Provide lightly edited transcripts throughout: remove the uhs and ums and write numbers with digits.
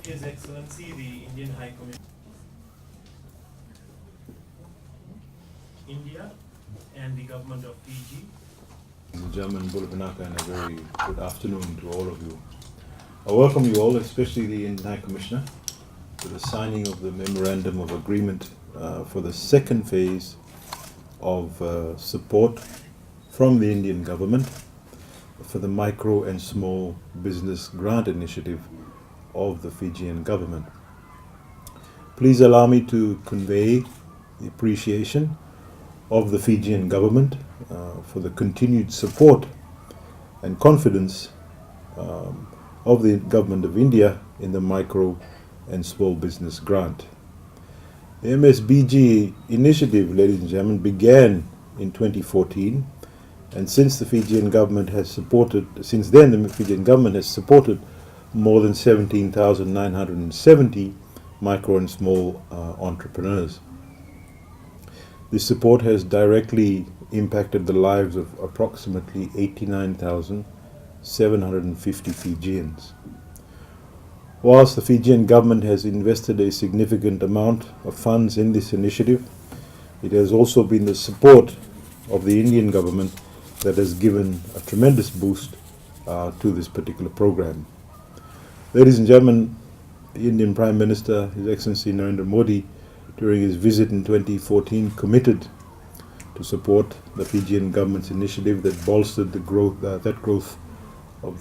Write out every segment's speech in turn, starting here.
His Excellency the Indian High Commissioner, India and the Government of Fiji. German Bulabanaka, and a very good afternoon to all of you. I welcome you all, especially the Indian High Commissioner, to the signing of the Memorandum of Agreement for the second phase of support from the Indian government for the Micro and Small Business Grant Initiative of the Fijian government. Please allow me to convey the appreciation of the Fijian government for the continued support and confidence of the government of India in the Micro and Small Business Grant. The MSBG initiative, ladies and gentlemen, began in 2014, and since then the Fijian government has supported more than 17,970 micro and small entrepreneurs. This support has directly impacted the lives of approximately 89,750 Fijians. Whilst the Fijian government has invested a significant amount of funds in this initiative, it has also been the support of the Indian government that has given a tremendous boost to this particular program. Ladies and gentlemen, the Indian Prime Minister, His Excellency Narendra Modi, during his visit in 2014, committed to support the Fijian government's initiative that bolstered the growth of the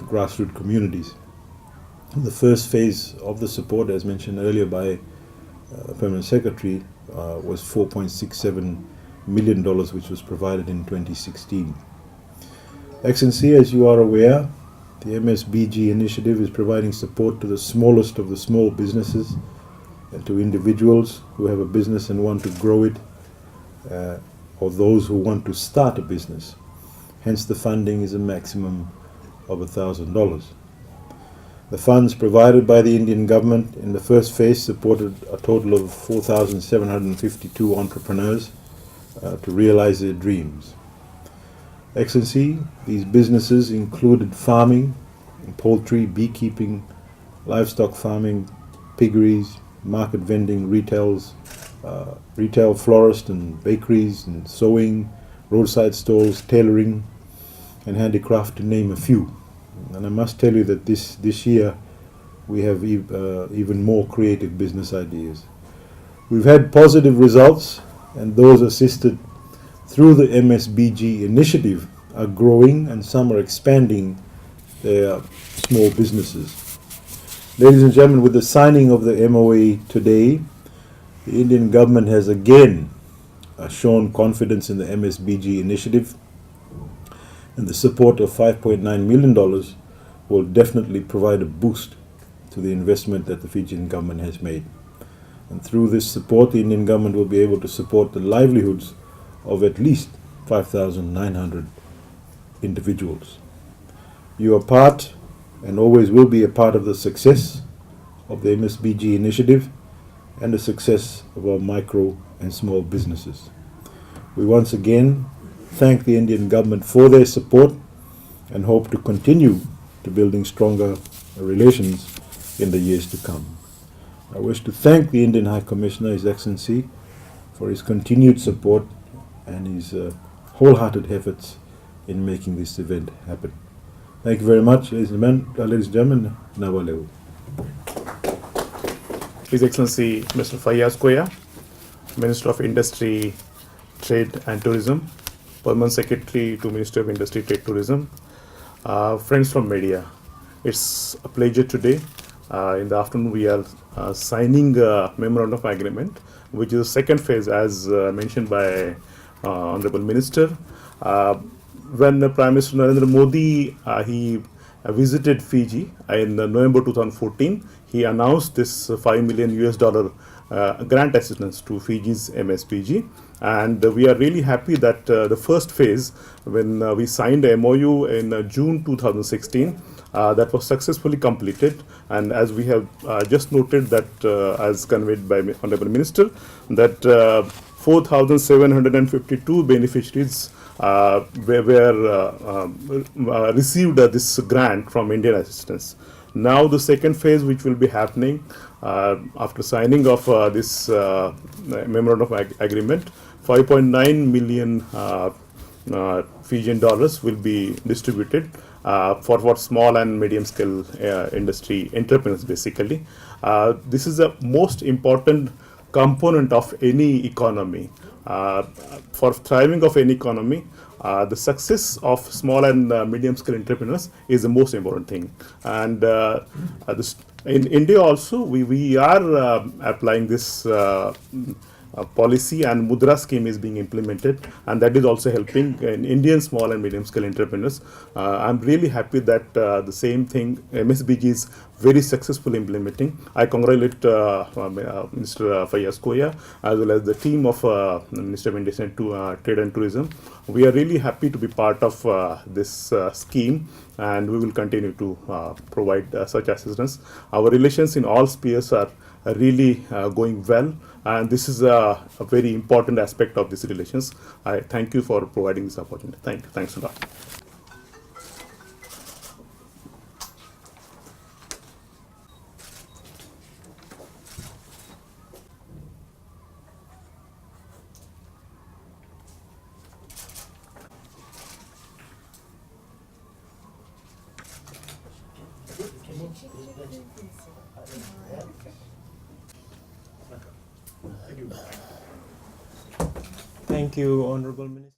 grassroots communities. The first phase of the support, as mentioned earlier by the Permanent Secretary, was $4.67 million, which was provided in 2016. Excellency, as you are aware, the MSBG initiative is providing support to the smallest of the small businesses and to individuals who have a business and want to grow it, or those who want to start a business. Hence, the funding is a maximum of $1,000. The funds provided by the Indian government in the first phase supported a total of 4,752 entrepreneurs to realize their dreams. Excellency, these businesses included farming, poultry, beekeeping, livestock farming, piggeries, market vending, retail florist and bakeries, and sewing, roadside stalls, tailoring, and handicraft, to name a few. And I must tell you that this year we have even more creative business ideas. We've had positive results, and those assisted through the MSBG initiative are growing, and some are expanding their small businesses. Ladies and gentlemen, with the signing of the M.O.A. today, the Indian government has again shown confidence in the MSBG initiative, and the support of $5.9 million will definitely provide a boost to the investment that the Fijian government has made. And through this support, the Indian government will be able to support the livelihoods of at least 5,900 individuals. You are part and always will be a part of the success of the MSBG initiative and the success of our micro and small businesses. We once again thank the Indian government for their support and hope to continue to building stronger relations in the years to come. I wish to thank the Indian High Commissioner, His Excellency, for his continued support and his wholehearted efforts in making this event happen. Thank you very much, ladies and gentlemen. Nawalew. His Excellency Mr. Faiyaz Koya, Minister of Industry, Trade and Tourism, Permanent Secretary to Ministry of Industry, Trade, Tourism, friends from media. It's a pleasure today. In the afternoon, we are signing a Memorandum of Agreement, which is the second phase, as mentioned by Honorable Minister. When Prime Minister Narendra Modi he visited Fiji in November 2014, he announced this $5 million grant assistance to Fiji's MSBG, and we are really happy that the first phase, when we signed the MOU in June 2016, that was successfully completed, and as we have just noted that as conveyed by Honorable Minister, that 4,752 beneficiaries received this grant from Indian assistance. Now the second phase, which will be happening after signing of this memorandum of agreement, 5.9 million Fijian dollars will be distributed for small and medium scale industry entrepreneurs basically. This is the most important component of any economy. For thriving of any economy, the success of small and medium scale entrepreneurs is the most important thing. And in India also, we are applying this policy, and Mudra scheme is being implemented, and that is also helping Indian small and medium scale entrepreneurs. I'm really happy that the same thing MSBG is very successfully implementing. I congratulate Minister Faiyaz Koya as well as the team of Minister of Industry and Trade and Tourism. We are really happy to be part of this scheme, and we will continue to provide such assistance. Our relations in all spheres are really going well, and this is a very important aspect of these relations. I thank you for providing this opportunity. Thanks a lot. Thank you, Honorable Minister.